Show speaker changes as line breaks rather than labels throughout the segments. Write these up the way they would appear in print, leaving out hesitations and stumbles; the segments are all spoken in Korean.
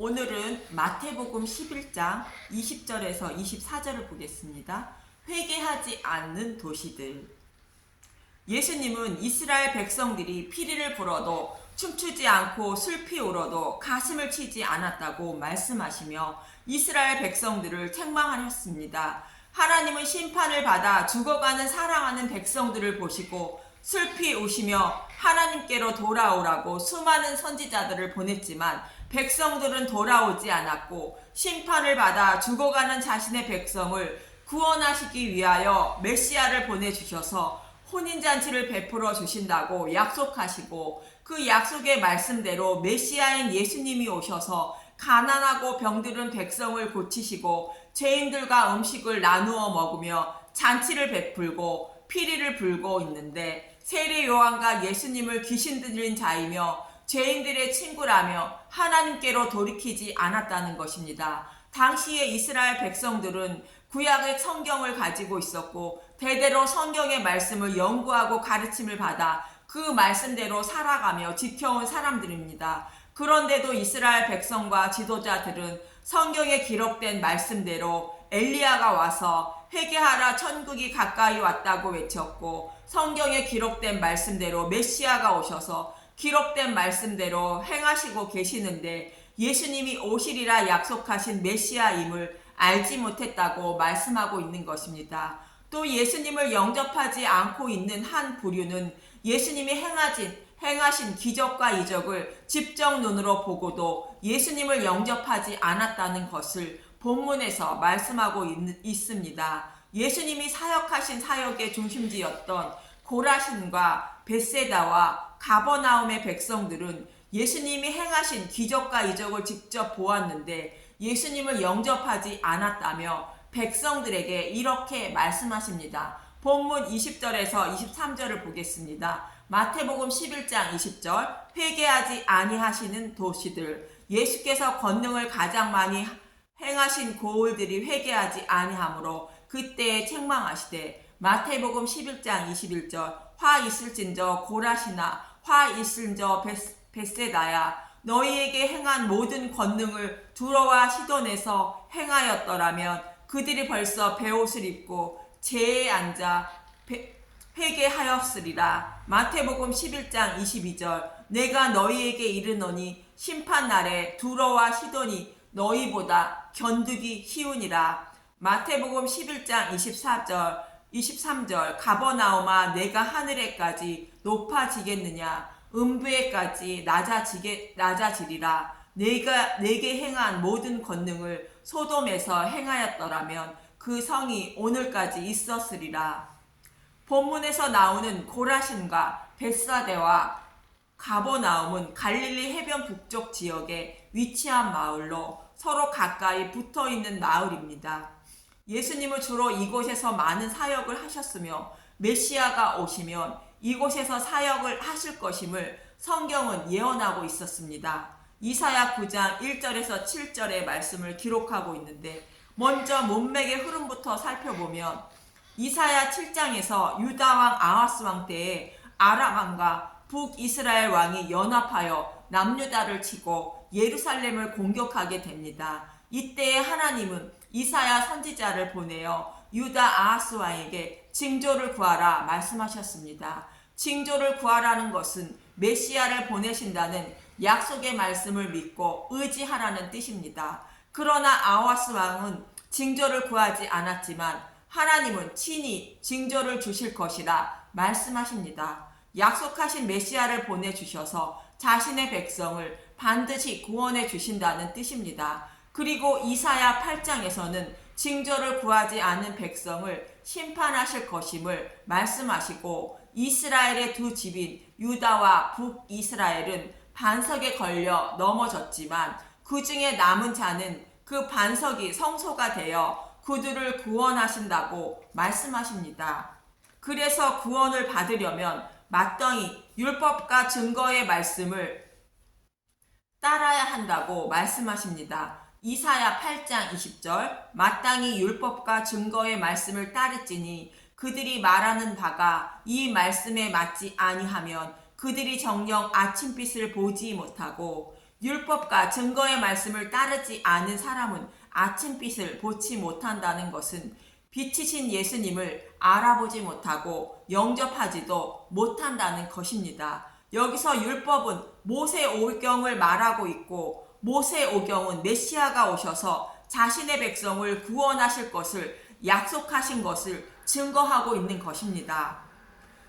오늘은 마태복음 11장 20절에서 24절을 보겠습니다. 회개하지 않는 도시들. 예수님은 이스라엘 백성들이 피리를 불어도 춤추지 않고 슬피 울어도 가슴을 치지 않았다고 말씀하시며 이스라엘 백성들을 책망하셨습니다. 하나님은 심판을 받아 죽어가는 사랑하는 백성들을 보시고 슬피 우시며 하나님께로 돌아오라고 수많은 선지자들을 보냈지만 백성들은 돌아오지 않았고 심판을 받아 죽어가는 자신의 백성을 구원하시기 위하여 메시아를 보내주셔서 혼인잔치를 베풀어 주신다고 약속하시고 그 약속의 말씀대로 메시아인 예수님이 오셔서 가난하고 병들은 백성을 고치시고 죄인들과 음식을 나누어 먹으며 잔치를 베풀고 피리를 불고 있는데 세례 요한과 예수님을 귀신 들린 자이며 죄인들의 친구라며 하나님께로 돌이키지 않았다는 것입니다. 당시의 이스라엘 백성들은 구약의 성경을 가지고 있었고 대대로 성경의 말씀을 연구하고 가르침을 받아 그 말씀대로 살아가며 지켜온 사람들입니다. 그런데도 이스라엘 백성과 지도자들은 성경에 기록된 말씀대로 엘리야가 와서 회개하라 천국이 가까이 왔다고 외쳤고 성경에 기록된 말씀대로 메시아가 오셔서 기록된 말씀대로 행하시고 계시는데 예수님이 오시리라 약속하신 메시아임을 알지 못했다고 말씀하고 있는 것입니다. 또 예수님을 영접하지 않고 있는 한 부류는 예수님이 행하신 기적과 이적을 직접 눈으로 보고도 예수님을 영접하지 않았다는 것을 본문에서 말씀하고 있습니다. 예수님이 사역하신 사역의 중심지였던 고라신과 벳세다와 가버나움의 백성들은 예수님이 행하신 기적과 이적을 직접 보았는데 예수님을 영접하지 않았다며 백성들에게 이렇게 말씀하십니다. 본문 20절에서 23절을 보겠습니다. 마태복음 11장 20절. 회개하지 아니하시는 도시들. 예수께서 권능을 가장 많이 행하신 고을들이 회개하지 아니하므로 그때에 책망하시되 마태복음 11장 21절. 화 있을진저 고라시나 화 있을진저 벳세다야 너희에게 행한 모든 권능을 두로와 시돈에서 행하였더라면 그들이 벌써 베옷을 입고 제에 앉아 회개하였으리라. 마태복음 11장 22절. 내가 너희에게 이르노니 심판날에 두로와 시돈이 너희보다 견디기 쉬우니라. 마태복음 11장 23절. 가버나움아 내가 하늘에까지 높아지겠느냐 음부에까지 낮아지리라. 내가 내게 행한 모든 권능을 소돔에서 행하였더라면 그 성이 오늘까지 있었으리라. 본문에서 나오는 고라신과 벳사대와 가버나움은 갈릴리 해변 북쪽 지역에 위치한 마을로 서로 가까이 붙어 있는 마을입니다. 예수님은 주로 이곳에서 많은 사역을 하셨으며 메시아가 오시면 이곳에서 사역을 하실 것임을 성경은 예언하고 있었습니다. 이사야 9장 1절에서 7절의 말씀을 기록하고 있는데 먼저 문맥의 흐름부터 살펴보면 이사야 7장에서 유다왕 아하스 왕 때에 아람 왕과 북이스라엘 왕이 연합하여 남유다를 치고 예루살렘을 공격하게 됩니다. 이때에 하나님은 이사야 선지자를 보내어 유다 아하스 왕에게 징조를 구하라 말씀하셨습니다. 징조를 구하라는 것은 메시아를 보내신다는 약속의 말씀을 믿고 의지하라는 뜻입니다. 그러나 아하스 왕은 징조를 구하지 않았지만 하나님은 친히 징조를 주실 것이라 말씀하십니다. 약속하신 메시아를 보내주셔서 자신의 백성을 반드시 구원해 주신다는 뜻입니다. 그리고 이사야 8장에서는 징조를 구하지 않은 백성을 심판하실 것임을 말씀하시고 이스라엘의 두 집인 유다와 북이스라엘은 반석에 걸려 넘어졌지만 그 중에 남은 자는 그 반석이 성소가 되어 그들을 구원하신다고 말씀하십니다. 그래서 구원을 받으려면 마땅히 율법과 증거의 말씀을 따라야 한다고 말씀하십니다. 이사야 8장 20절. 마땅히 율법과 증거의 말씀을 따르지니 그들이 말하는 바가 이 말씀에 맞지 아니하면 그들이 정녕 아침빛을 보지 못하고 율법과 증거의 말씀을 따르지 않은 사람은 아침빛을 보지 못한다는 것은 빛이신 예수님을 알아보지 못하고 영접하지도 못한다는 것입니다. 여기서 율법은 모세오경을 말하고 있고 모세오경은 메시아가 오셔서 자신의 백성을 구원하실 것을 약속하신 것을 증거하고 있는 것입니다.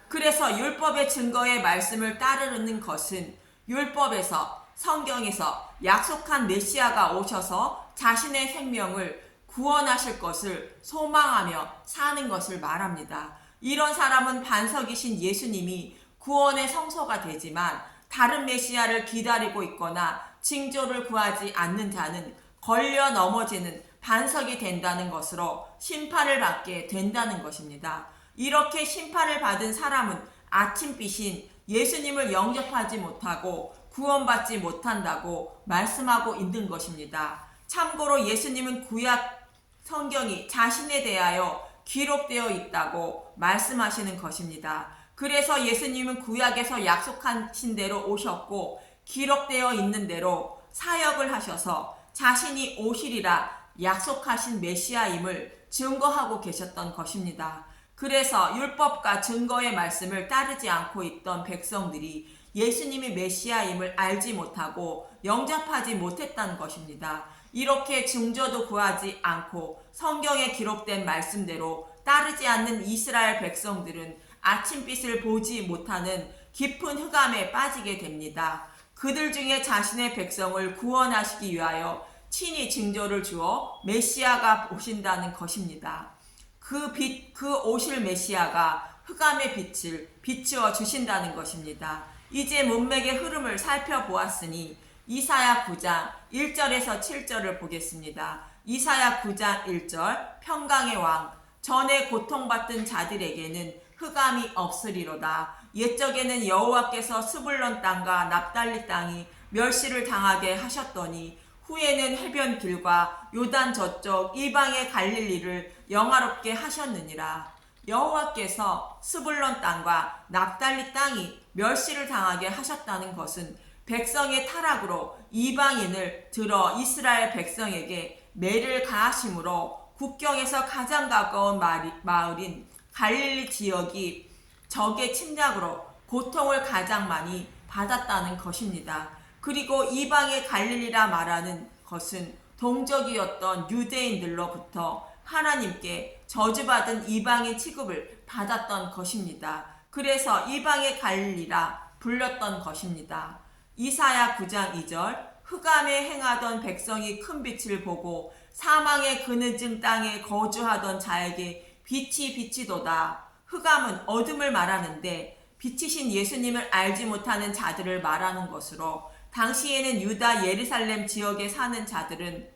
그래서 율법의 증거의 말씀을 따르는 것은 율법에서 성경에서 약속한 메시아가 오셔서 자신의 생명을 구원하실 것을 소망하며 사는 것을 말합니다. 이런 사람은 반석이신 예수님이 구원의 성소가 되지만 다른 메시아를 기다리고 있거나 징조를 구하지 않는 자는 걸려 넘어지는 반석이 된다는 것으로 심판을 받게 된다는 것입니다. 이렇게 심판을 받은 사람은 아침빛인 예수님을 영접하지 못하고 구원받지 못한다고 말씀하고 있는 것입니다. 참고로 예수님은 구약 성경이 자신에 대하여 기록되어 있다고 말씀하시는 것입니다. 그래서 예수님은 구약에서 약속하신 대로 오셨고 기록되어 있는 대로 사역을 하셔서 자신이 오시리라 약속하신 메시아임을 증거하고 계셨던 것입니다. 그래서 율법과 증거의 말씀을 따르지 않고 있던 백성들이 예수님이 메시아임을 알지 못하고 영접하지 못했다는 것입니다. 이렇게 징조도 구하지 않고 성경에 기록된 말씀대로 따르지 않는 이스라엘 백성들은 아침빛을 보지 못하는 깊은 흑암에 빠지게 됩니다. 그들 중에 자신의 백성을 구원하시기 위하여 친히 징조를 주어 메시아가 오신다는 것입니다. 그 오실 메시아가 흑암의 빛을 비추어 주신다는 것입니다. 이제 문맥의 흐름을 살펴보았으니 이사야 9장 1절에서 7절을 보겠습니다. 이사야 9장 1절 평강의 왕 전에 고통받던 자들에게는 흑암이 없으리로다. 옛적에는 여호와께서 스불론 땅과 납달리 땅이 멸시를 당하게 하셨더니 후에는 해변 길과 요단 저쪽 이방의 갈릴리를 영화롭게 하셨느니라. 여호와께서 스불론 땅과 납달리 땅이 멸시를 당하게 하셨다는 것은 백성의 타락으로 이방인을 들어 이스라엘 백성에게 매를 가하심으로 국경에서 가장 가까운 마을인 갈릴리 지역이 적의 침략으로 고통을 가장 많이 받았다는 것입니다. 그리고 이방의 갈릴리라 말하는 것은 동족이었던 유대인들로부터 하나님께 저주받은 이방인 취급을 받았던 것입니다. 그래서 이방의 갈릴리라 불렸던 것입니다. 이사야 9장 2절 흑암에 행하던 백성이 큰 빛을 보고 사망의 그늘진 땅에 거주하던 자에게 빛이 비치도다. 흑암은 어둠을 말하는데 빛이신 예수님을 알지 못하는 자들을 말하는 것으로 당시에는 유다 예루살렘 지역에 사는 자들은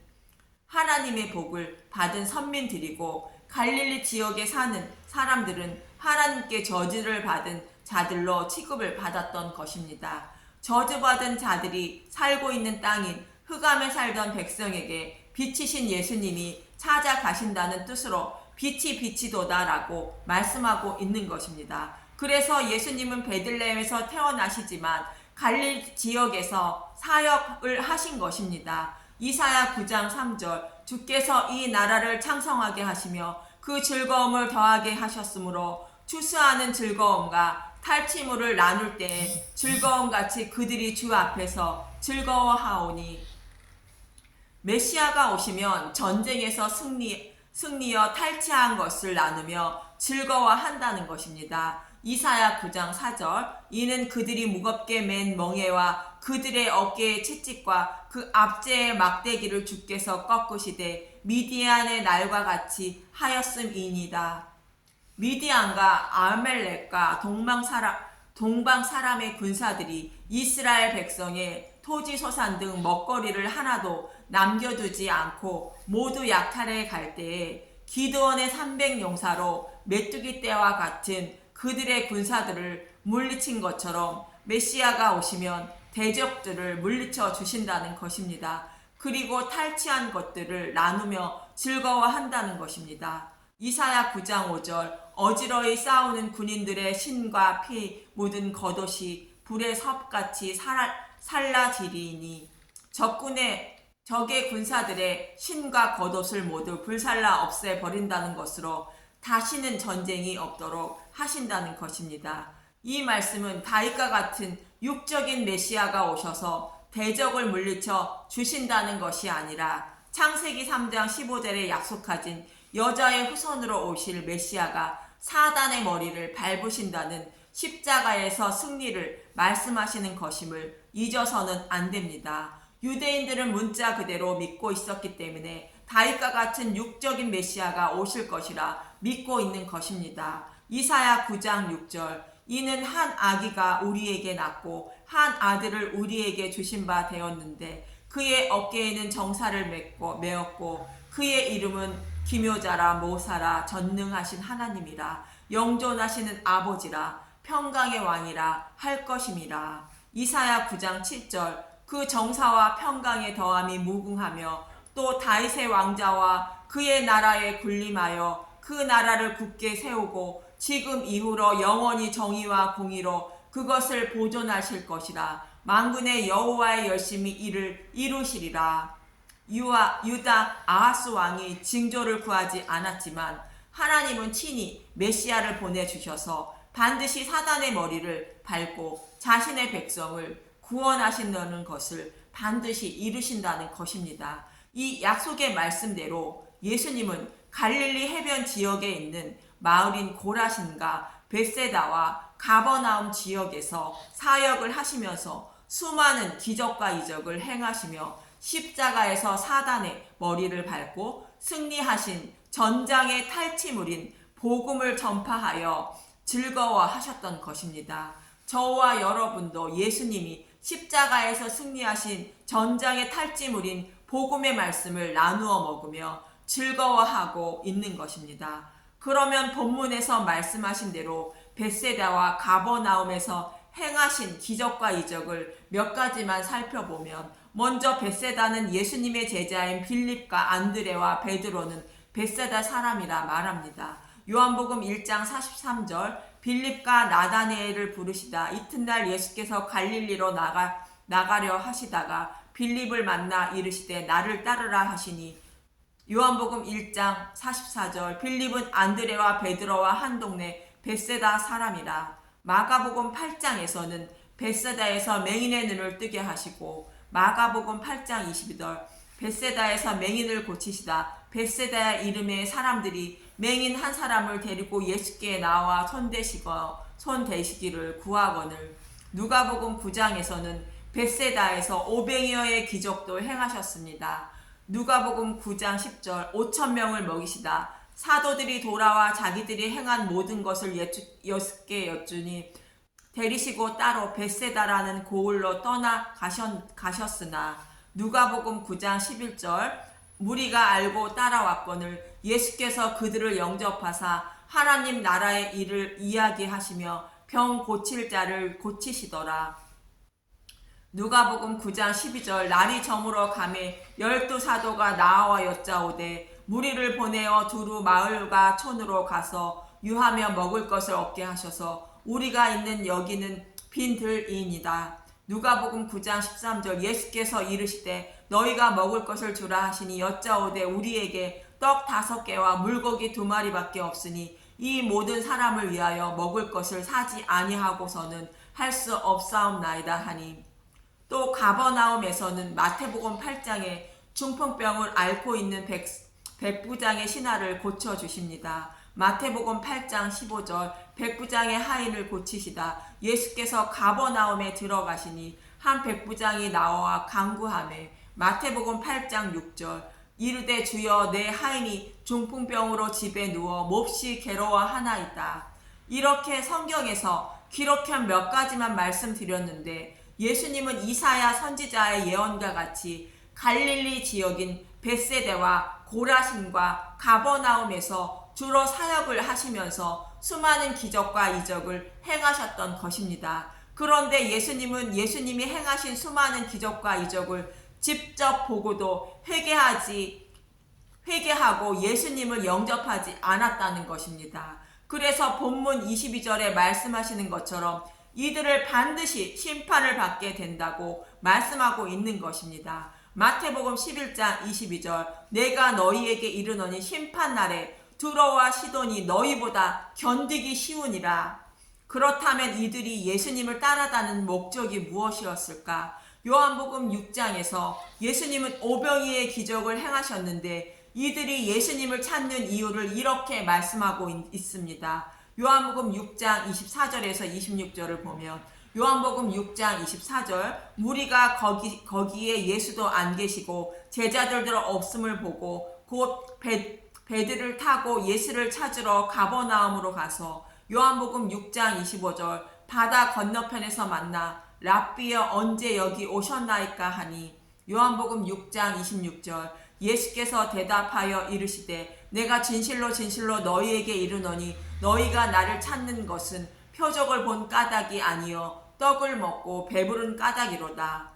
하나님의 복을 받은 선민들이고 갈릴리 지역에 사는 사람들은 하나님께 저주를 받은 자들로 취급을 받았던 것입니다. 저주받은 자들이 살고 있는 땅인 흑암에 살던 백성에게 빛이신 예수님이 찾아가신다는 뜻으로 빛이 비치도다라고 말씀하고 있는 것입니다. 그래서 예수님은 베들레헴에서 태어나시지만 갈릴리 지역에서 사역을 하신 것입니다. 이사야 9장 3절 주께서 이 나라를 창성하게 하시며 그 즐거움을 더하게 하셨으므로 추수하는 즐거움과 탈취물을 나눌 때에 즐거움같이 그들이 주 앞에서 즐거워하오니 메시아가 오시면 전쟁에서 승리여 탈취한 것을 나누며 즐거워한다는 것입니다. 이사야 9장 4절 이는 그들이 무겁게 맨 멍에와 그들의 어깨의 채찍과 그 앞제의 막대기를 주께서 꺾으시되 미디안의 날과 같이 하였음이니이다. 미디안과 아말렉과 동방 사람의 군사들이 이스라엘 백성의 토지 소산 등 먹거리를 하나도 남겨두지 않고 모두 약탈해 갈 때에 기드온의 300용사로 메뚜기 떼와 같은 그들의 군사들을 물리친 것처럼 메시아가 오시면 대적들을 물리쳐 주신다는 것입니다. 그리고 탈취한 것들을 나누며 즐거워한다는 것입니다. 이사야 9장 5절 어지러이 싸우는 군인들의 신과 피 묻은 겉옷이 불의 섭같이 살라지리니 적의 군사들의 신과 겉옷을 모두 불살라 없애버린다는 것으로 다시는 전쟁이 없도록 하신다는 것입니다. 이 말씀은 다윗과 같은 육적인 메시아가 오셔서 대적을 물리쳐 주신다는 것이 아니라 창세기 3장 15절에 약속하신 여자의 후손으로 오실 메시아가 사단의 머리를 밟으신다는 십자가에서 승리를 말씀하시는 것임을 잊어서는 안 됩니다. 유대인들은 문자 그대로 믿고 있었기 때문에 다윗과 같은 육적인 메시아가 오실 것이라 믿고 있는 것입니다. 이사야 9장 6절 이는 한 아기가 우리에게 낳고 한 아들을 우리에게 주신 바 되었는데 그의 어깨에는 정사를 메었고 그의 이름은 기묘자라 모사라 전능하신 하나님이라 영존하시는 아버지라 평강의 왕이라 할 것임이라. 이사야 9장 7절 그 정사와 평강의 더함이 무궁하며 또 다윗의 왕자와 그의 나라에 군림하여 그 나라를 굳게 세우고 지금 이후로 영원히 정의와 공의로 그것을 보존하실 것이라. 만군의 여호와의 열심히 이를 이루시리라. 유다 아하스 왕이 징조를 구하지 않았지만 하나님은 친히 메시아를 보내주셔서 반드시 사단의 머리를 밟고 자신의 백성을 구원하신다는 것을 반드시 이루신다는 것입니다. 이 약속의 말씀대로 예수님은 갈릴리 해변 지역에 있는 마을인 고라신과 벳세다와 가버나움 지역에서 사역을 하시면서 수많은 기적과 이적을 행하시며 십자가에서 사단의 머리를 밟고 승리하신 전장의 탈취물인 복음을 전파하여 즐거워하셨던 것입니다. 저와 여러분도 예수님이 십자가에서 승리하신 전장의 탈취물인 복음의 말씀을 나누어 먹으며 즐거워하고 있는 것입니다. 그러면 본문에서 말씀하신 대로 벳세다와 가버나움에서 행하신 기적과 이적을 몇 가지만 살펴보면 먼저 벳세다는 예수님의 제자인 빌립과 안드레와 베드로는 벳세다 사람이라 말합니다. 요한복음 1장 43절 빌립과 나다네엘을 부르시다 이튿날 예수께서 갈릴리로 나가려 하시다가 빌립을 만나 이르시되 나를 따르라 하시니 요한복음 1장 44절 빌립은 안드레와 베드로와 한 동네 벳세다 사람이라. 마가복음 8장에서는 벳세다에서 맹인의 눈을 뜨게 하시고 마가복음 8장 22절 벳세다에서 맹인을 고치시다 벳세다의 이름의 사람들이 맹인 한 사람을 데리고 예수께 나와 손대시기를 구하거늘. 누가복음 9장에서는 벳세다에서 500여의 기적도 행하셨습니다. 누가복음 9장 10절 5,000명을 먹이시다 사도들이 돌아와 자기들이 행한 모든 것을 예수께 여쭈니 데리시고 따로 벳세다라는 고을로 떠나 가셨으나. 누가복음 9장 11절 무리가 알고 따라왔거늘 예수께서 그들을 영접하사 하나님 나라의 일을 이야기하시며 병 고칠 자를 고치시더라. 누가복음 9장 12절 날이 저물어 가매 12사도가 나와 여짜오되 무리를 보내어 두루 마을과 촌으로 가서 유하며 먹을 것을 얻게 하셔서 우리가 있는 여기는 빈들이니이다. 누가복음 9장 13절 예수께서 이르시되 너희가 먹을 것을 주라 하시니 여짜오되 우리에게 떡 5개와 물고기 2마리밖에 없으니 이 모든 사람을 위하여 먹을 것을 사지 아니하고서는 할 수 없사옵나이다 하니. 또 가버나움에서는 마태복음 8장에 중풍병을 앓고 있는 백부장의 신하를 고쳐주십니다. 마태복음 8장 15절 백부장의 하인을 고치시다 예수께서 가버나움에 들어가시니 한 백부장이 나와 간구하매 마태복음 8장 6절 이르되 주여 내 하인이 중풍병으로 집에 누워 몹시 괴로워하나이다. 이렇게 성경에서 기록한 몇 가지만 말씀드렸는데 예수님은 이사야 선지자의 예언과 같이 갈릴리 지역인 벳세다와 고라신과 가버나움에서 주로 사역을 하시면서 수많은 기적과 이적을 행하셨던 것입니다. 그런데 예수님은 예수님이 행하신 수많은 기적과 이적을 직접 보고도 회개하고 예수님을 영접하지 않았다는 것입니다. 그래서 본문 22절에 말씀하시는 것처럼 이들을 반드시 심판을 받게 된다고 말씀하고 있는 것입니다. 마태복음 11장 22절 내가 너희에게 이르노니 심판날에 두로와 시돈이 너희보다 견디기 쉬우니라. 그렇다면 이들이 예수님을 따라다니는 목적이 무엇이었을까? 요한복음 6장에서 예수님은 오병이의 기적을 행하셨는데 이들이 예수님을 찾는 이유를 이렇게 말씀하고 있습니다. 요한복음 6장 24절에서 26절을 보면 요한복음 6장 24절 무리가 거기에 예수도 안 계시고 제자들도 없음을 보고 곧 배들을 타고 예수를 찾으러 가버나움으로 가서 요한복음 6장 25절 바다 건너편에서 만나 랍비여 언제 여기 오셨나이까 하니 요한복음 6장 26절 예수께서 대답하여 이르시되 내가 진실로 진실로 너희에게 이르노니 너희가 나를 찾는 것은 표적을 본 까닭이 아니요 떡을 먹고 배부른 까닭이로다.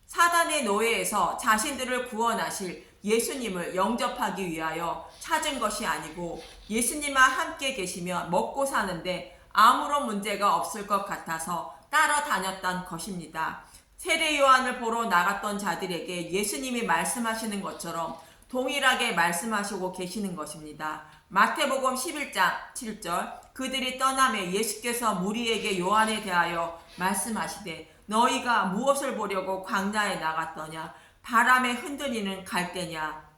사단의 노예에서 자신들을 구원하실 예수님을 영접하기 위하여 찾은 것이 아니고 예수님과 함께 계시면 먹고 사는데 아무런 문제가 없을 것 같아서 따라다녔던 것입니다. 세례 요한을 보러 나갔던 자들에게 예수님이 말씀하시는 것처럼 동일하게 말씀하시고 계시는 것입니다. 마태복음 11장 7절 그들이 떠나매 예수께서 무리에게 요한에 대하여 말씀하시되 너희가 무엇을 보려고 광야에 나갔더냐 바람에 흔들리는 갈대냐.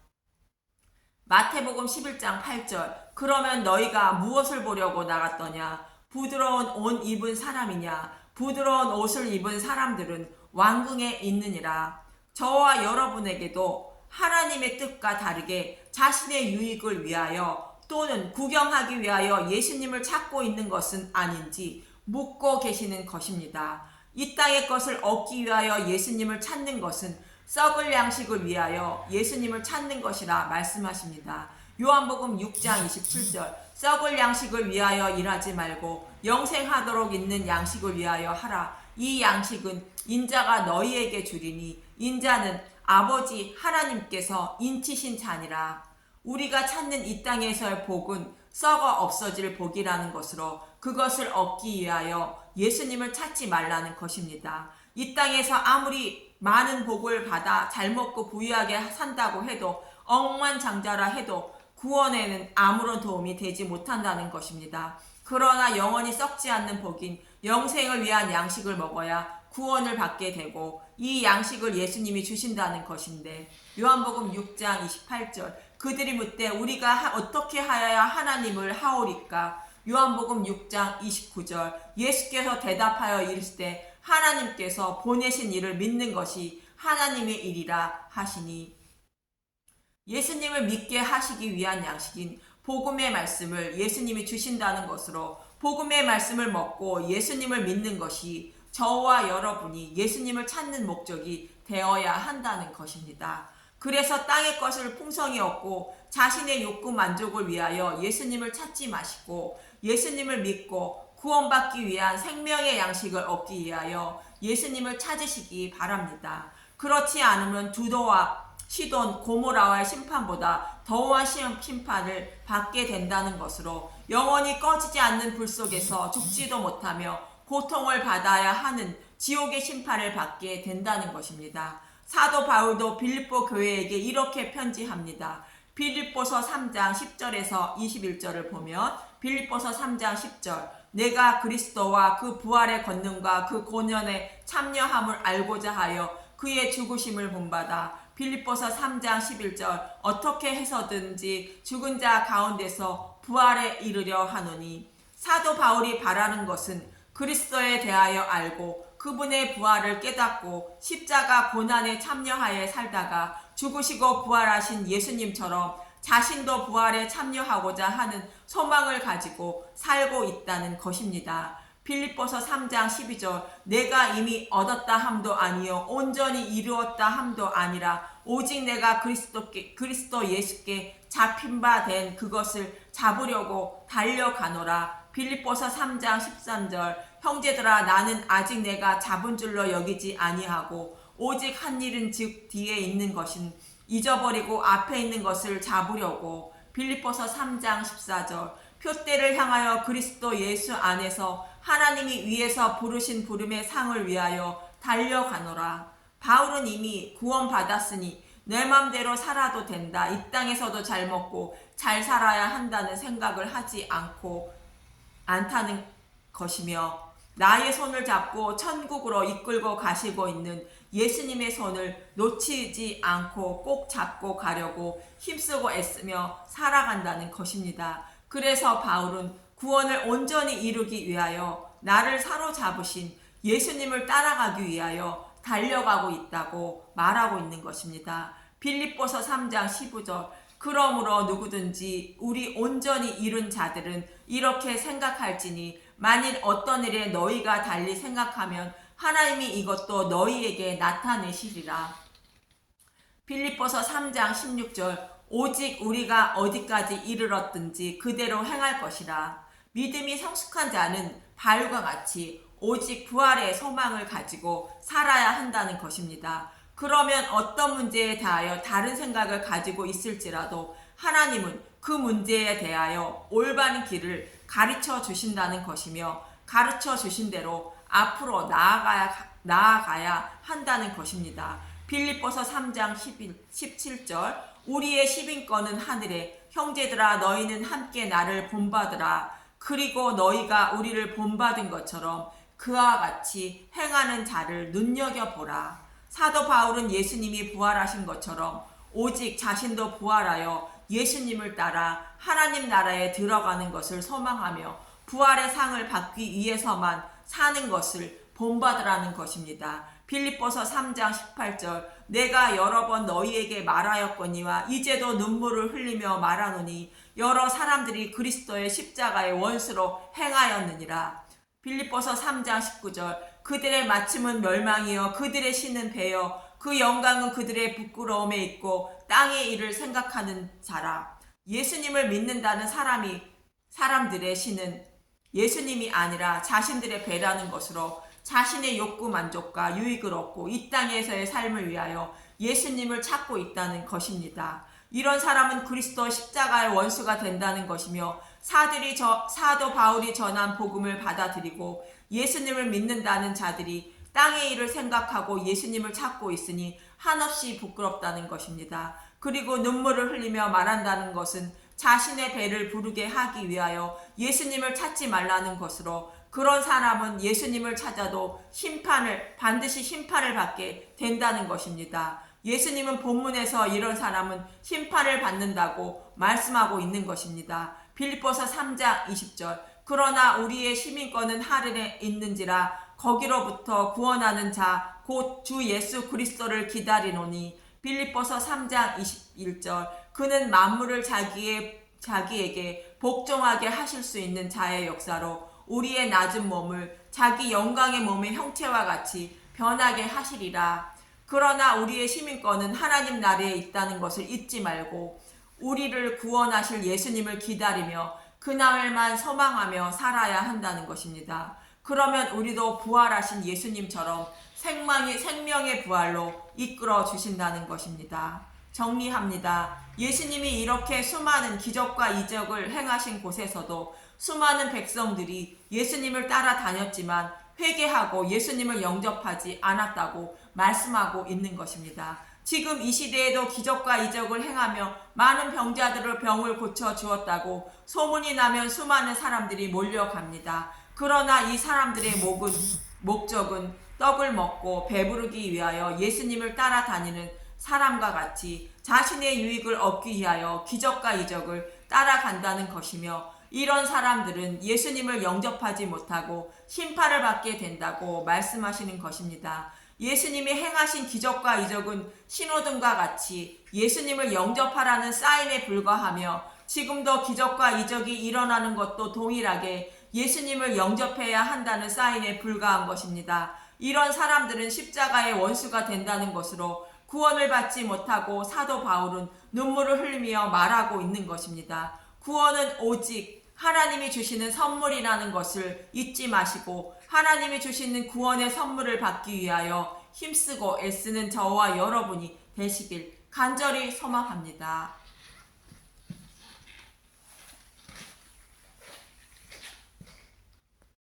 마태복음 11장 8절 그러면 너희가 무엇을 보려고 나갔더냐 부드러운 옷 입은 사람이냐 부드러운 옷을 입은 사람들은 왕궁에 있느니라. 저와 여러분에게도 하나님의 뜻과 다르게 자신의 유익을 위하여 또는 구경하기 위하여 예수님을 찾고 있는 것은 아닌지 묻고 계시는 것입니다. 이 땅의 것을 얻기 위하여 예수님을 찾는 것은 썩을 양식을 위하여 예수님을 찾는 것이라 말씀하십니다. 요한복음 6장 27절 썩을 양식을 위하여 일하지 말고 영생하도록 있는 양식을 위하여 하라. 이 양식은 인자가 너희에게 주리니 인자는 아버지 하나님께서 인치신 자니라. 우리가 찾는 이 땅에서의 복은 썩어 없어질 복이라는 것으로 그것을 얻기 위하여 예수님을 찾지 말라는 것입니다. 이 땅에서 아무리 많은 복을 받아 잘 먹고 부유하게 산다고 해도 억만장자라 해도 구원에는 아무런 도움이 되지 못한다는 것입니다. 그러나 영원히 썩지 않는 복인 영생을 위한 양식을 먹어야 구원을 받게 되고 이 양식을 예수님이 주신다는 것인데 요한복음 6장 28절 그들이 묻되 우리가 어떻게 하여야 하나님을 하오리까. 요한복음 6장 29절 예수께서 대답하여 이르시되 하나님께서 보내신 이를 믿는 것이 하나님의 일이라 하시니. 예수님을 믿게 하시기 위한 양식인 복음의 말씀을 예수님이 주신다는 것으로 복음의 말씀을 먹고 예수님을 믿는 것이 저와 여러분이 예수님을 찾는 목적이 되어야 한다는 것입니다. 그래서 땅의 것을 풍성히 얻고 자신의 욕구 만족을 위하여 예수님을 찾지 마시고 예수님을 믿고 구원받기 위한 생명의 양식을 얻기 위하여 예수님을 찾으시기 바랍니다. 그렇지 않으면 두도와 시돈, 고모라와의 심판보다 더한 심판을 받게 된다는 것으로 영원히 꺼지지 않는 불 속에서 죽지도 못하며 고통을 받아야 하는 지옥의 심판을 받게 된다는 것입니다. 사도 바울도 빌립보 교회에게 이렇게 편지합니다. 빌립보서 3장 10절에서 21절을 보면 빌립보서 3장 10절 내가 그리스도와 그 부활의 권능과 그 고난에 참여함을 알고자 하여 그의 죽으심을 본받아 빌립보서 3장 11절 어떻게 해서든지 죽은 자 가운데서 부활에 이르려 하노니. 사도 바울이 바라는 것은 그리스도에 대하여 알고 그분의 부활을 깨닫고 십자가 고난에 참여하여 살다가 죽으시고 부활하신 예수님처럼 자신도 부활에 참여하고자 하는 소망을 가지고 살고 있다는 것입니다. 빌립보서 3장 12절 내가 이미 얻었다 함도 아니요 온전히 이루었다 함도 아니라 오직 내가 그리스도 예수께 잡힌 바 된 그것을 잡으려고 달려가노라. 빌립보서 3장 13절 형제들아 나는 아직 내가 잡은 줄로 여기지 아니하고 오직 한 일은 즉 뒤에 있는 것은 잊어버리고 앞에 있는 것을 잡으려고. 빌립보서 3장 14절 표대를 향하여 그리스도 예수 안에서 하나님이 위에서 부르신 부름의 상을 위하여 달려가노라. 바울은 이미 구원받았으니 내 맘대로 살아도 된다. 이 땅에서도 잘 먹고 잘 살아야 한다는 생각을 하지 않다는 것이며, 나의 손을 잡고 천국으로 이끌고 가시고 있는 예수님의 손을 놓치지 않고 꼭 잡고 가려고 힘쓰고 애쓰며 살아간다는 것입니다. 그래서 바울은 구원을 온전히 이루기 위하여 나를 사로잡으신 예수님을 따라가기 위하여 달려가고 있다고 말하고 있는 것입니다. 빌립보서 3장 15절, 그러므로 누구든지 우리 온전히 이룬 자들은 이렇게 생각할지니 만일 어떤 일에 너희가 달리 생각하면 하나님이 이것도 너희에게 나타내시리라. 빌립보서 3장 16절, 오직 우리가 어디까지 이르렀든지 그대로 행할 것이라. 믿음이 성숙한 자는 바울과 같이 오직 부활의 소망을 가지고 살아야 한다는 것입니다. 그러면 어떤 문제에 대하여 다른 생각을 가지고 있을지라도 하나님은 그 문제에 대하여 올바른 길을 가르쳐 주신다는 것이며, 가르쳐 주신 대로 앞으로 나아가야 한다는 것입니다. 빌립보서 3장 17절, 우리의 시민권은 하늘에, 형제들아 너희는 함께 나를 본받으라. 그리고 너희가 우리를 본받은 것처럼 그와 같이 행하는 자를 눈여겨보라. 사도 바울은 예수님이 부활하신 것처럼 오직 자신도 부활하여 예수님을 따라 하나님 나라에 들어가는 것을 소망하며 부활의 상을 받기 위해서만 사는 것을 본받으라는 것입니다. 빌립보서 3장 18절, 내가 여러 번 너희에게 말하였거니와 이제도 눈물을 흘리며 말하노니 여러 사람들이 그리스도의 십자가의 원수로 행하였느니라. 빌립보서 3장 19절, 그들의 마침은 멸망이요 그들의 신은 배여 그 영광은 그들의 부끄러움에 있고 땅의 일을 생각하는 자라. 예수님을 믿는다는 사람들의 신은 예수님이 아니라 자신들의 배라는 것으로 자신의 욕구 만족과 유익을 얻고 이 땅에서의 삶을 위하여 예수님을 찾고 있다는 것입니다. 이런 사람은 그리스도 십자가의 원수가 된다는 것이며, 사도 바울이 전한 복음을 받아들이고 예수님을 믿는다는 자들이 땅의 일을 생각하고 예수님을 찾고 있으니 한없이 부끄럽다는 것입니다. 그리고 눈물을 흘리며 말한다는 것은 자신의 배를 부르게 하기 위하여 예수님을 찾지 말라는 것으로, 그런 사람은 예수님을 찾아도 반드시 심판을 받게 된다는 것입니다. 예수님은 본문에서 이런 사람은 심판을 받는다고 말씀하고 있는 것입니다. 빌립보서 3장 20절, 그러나 우리의 시민권은 하늘에 있는지라 거기로부터 구원하는 자 곧 주 예수 그리스도를 기다리노니. 빌립보서 3장 21절, 그는 만물을 자기에게 복종하게 하실 수 있는 자의 역사로 우리의 낮은 몸을 자기 영광의 몸의 형체와 같이 변하게 하시리라. 그러나 우리의 시민권은 하나님 나라에 있다는 것을 잊지 말고 우리를 구원하실 예수님을 기다리며 그날만 소망하며 살아야 한다는 것입니다. 그러면 우리도 부활하신 예수님처럼 생명의 부활로 이끌어 주신다는 것입니다. 정리합니다. 예수님이 이렇게 수많은 기적과 이적을 행하신 곳에서도 수많은 백성들이 예수님을 따라다녔지만 회개하고 예수님을 영접하지 않았다고 말씀하고 있는 것입니다. 지금 이 시대에도 기적과 이적을 행하며 많은 병자들을 병을 고쳐 주었다고 소문이 나면 수많은 사람들이 몰려갑니다. 그러나 이 사람들의 목적은 떡을 먹고 배부르기 위하여 예수님을 따라다니는 사람과 같이 자신의 유익을 얻기 위하여 기적과 이적을 따라간다는 것이며, 이런 사람들은 예수님을 영접하지 못하고 심판을 받게 된다고 말씀하시는 것입니다. 예수님이 행하신 기적과 이적은 신호등과 같이 예수님을 영접하라는 사인에 불과하며, 지금도 기적과 이적이 일어나는 것도 동일하게 예수님을 영접해야 한다는 사인에 불과한 것입니다. 이런 사람들은 십자가의 원수가 된다는 것으로 구원을 받지 못하고 사도 바울은 눈물을 흘리며 말하고 있는 것입니다. 구원은 오직 하나님이 주시는 선물이라는 것을 잊지 마시고 하나님이 주시는 구원의 선물을 받기 위하여 힘쓰고 애쓰는 저와 여러분이 되시길 간절히 소망합니다.